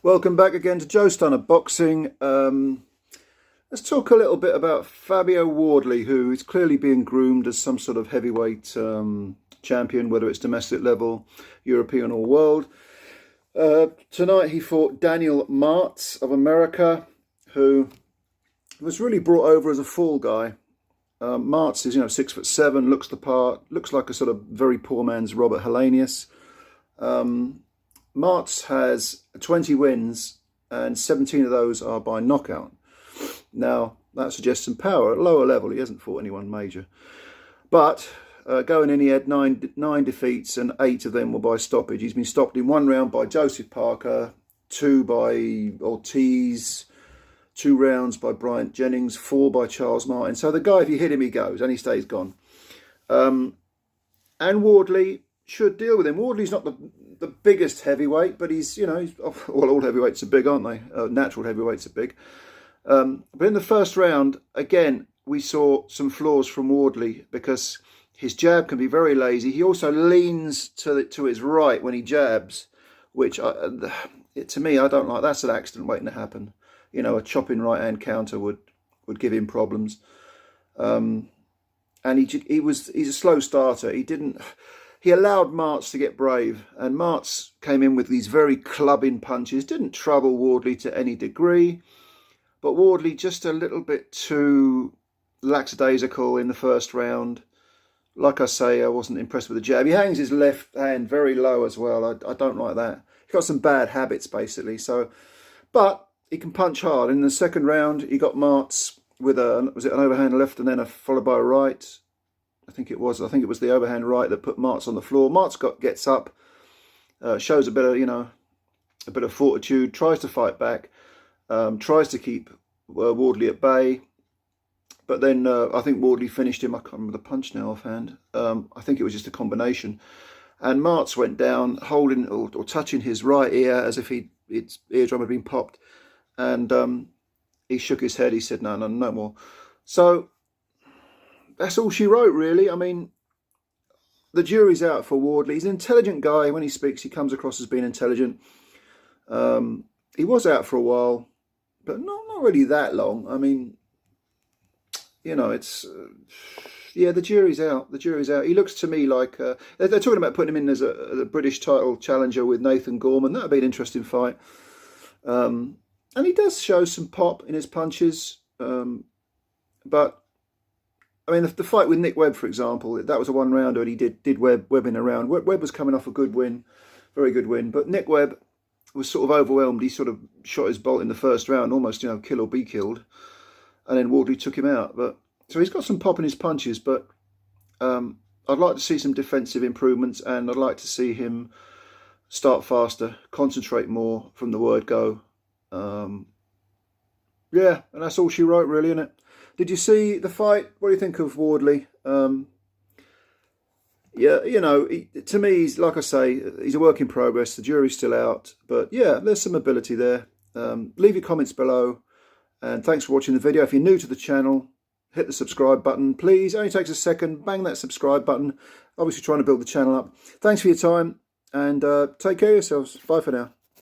Welcome back again to Joe Stunner Boxing. Let's talk a little bit about Fabio Wardley, who is clearly being groomed as some sort of heavyweight champion, whether it's domestic level, European or world. Tonight he fought Daniel Martz of America, who was really brought over as a fall guy. Martz is, 6'7", looks the part, looks like a sort of very poor man's Robert Helenius. Martz has 20 wins and 17 of those are by knockout. Now, that suggests some power. At lower level, he hasn't fought anyone major. But going in, he had nine defeats and 8 of them were by stoppage. He's been stopped in 1 round by Joseph Parker, 2 by Ortiz, 2 rounds by Bryant Jennings, 4 by Charles Martin. So the guy, if you hit him, he goes and he stays gone. And Wardley should deal with him. Wardley's not the biggest heavyweight, but he's, all heavyweights are big, aren't they? Natural heavyweights are big. But in the first round, again, we saw some flaws from Wardley because his jab can be very lazy. He also leans to his right when he jabs, which to me, I don't like. That's an accident waiting to happen. A chopping right-hand counter would give him problems. And he's a slow starter. He allowed Martz to get brave, and Martz came in with these very clubbing punches. Didn't trouble Wardley to any degree, but Wardley just a little bit too lackadaisical in the first round. Like I say, I wasn't impressed with the jab. He hangs his left hand very low as well. I don't like that. He's got some bad habits, basically. But he can punch hard. In the second round, he got Martz with an overhand left and then followed by a right. I think it was the overhand right that put Martz on the floor. Martz gets up, shows a bit of fortitude, tries to fight back, tries to keep Wardley at bay. But then I think Wardley finished him. I can't remember the punch now offhand. I think it was just a combination. And Martz went down, holding or touching his right ear as if its eardrum had been popped. And he shook his head. He said, no more. So that's all she wrote, really. I mean, the jury's out for Wardley. He's an intelligent guy. When he speaks, he comes across as being intelligent. He was out for a while, but not really that long. I mean, it's... yeah, the jury's out. The jury's out. He looks to me like... they're talking about putting him in as a British title challenger with Nathan Gorman. That would be an interesting fight. And he does show some pop in his punches. But... I mean, the fight with Nick Webb, for example, that was a 1-rounder and he did Webb in a round. Webb was coming off a good win, very good win. But Nick Webb was sort of overwhelmed. He sort of shot his bolt in the first round, almost, kill or be killed. And then Wardley took him out. So he's got some pop in his punches, but I'd like to see some defensive improvements and I'd like to see him start faster, concentrate more from the word go. Yeah, and that's all she wrote, really, isn't it? Did you see the fight? What do you think of Wardley? Yeah, to me, he's, like I say, he's a work in progress. The jury's still out. But yeah, there's some ability there. Leave your comments below. And thanks for watching the video. If you're new to the channel, hit the subscribe button. Please, it only takes a second. Bang that subscribe button. Obviously trying to build the channel up. Thanks for your time. And take care of yourselves. Bye for now.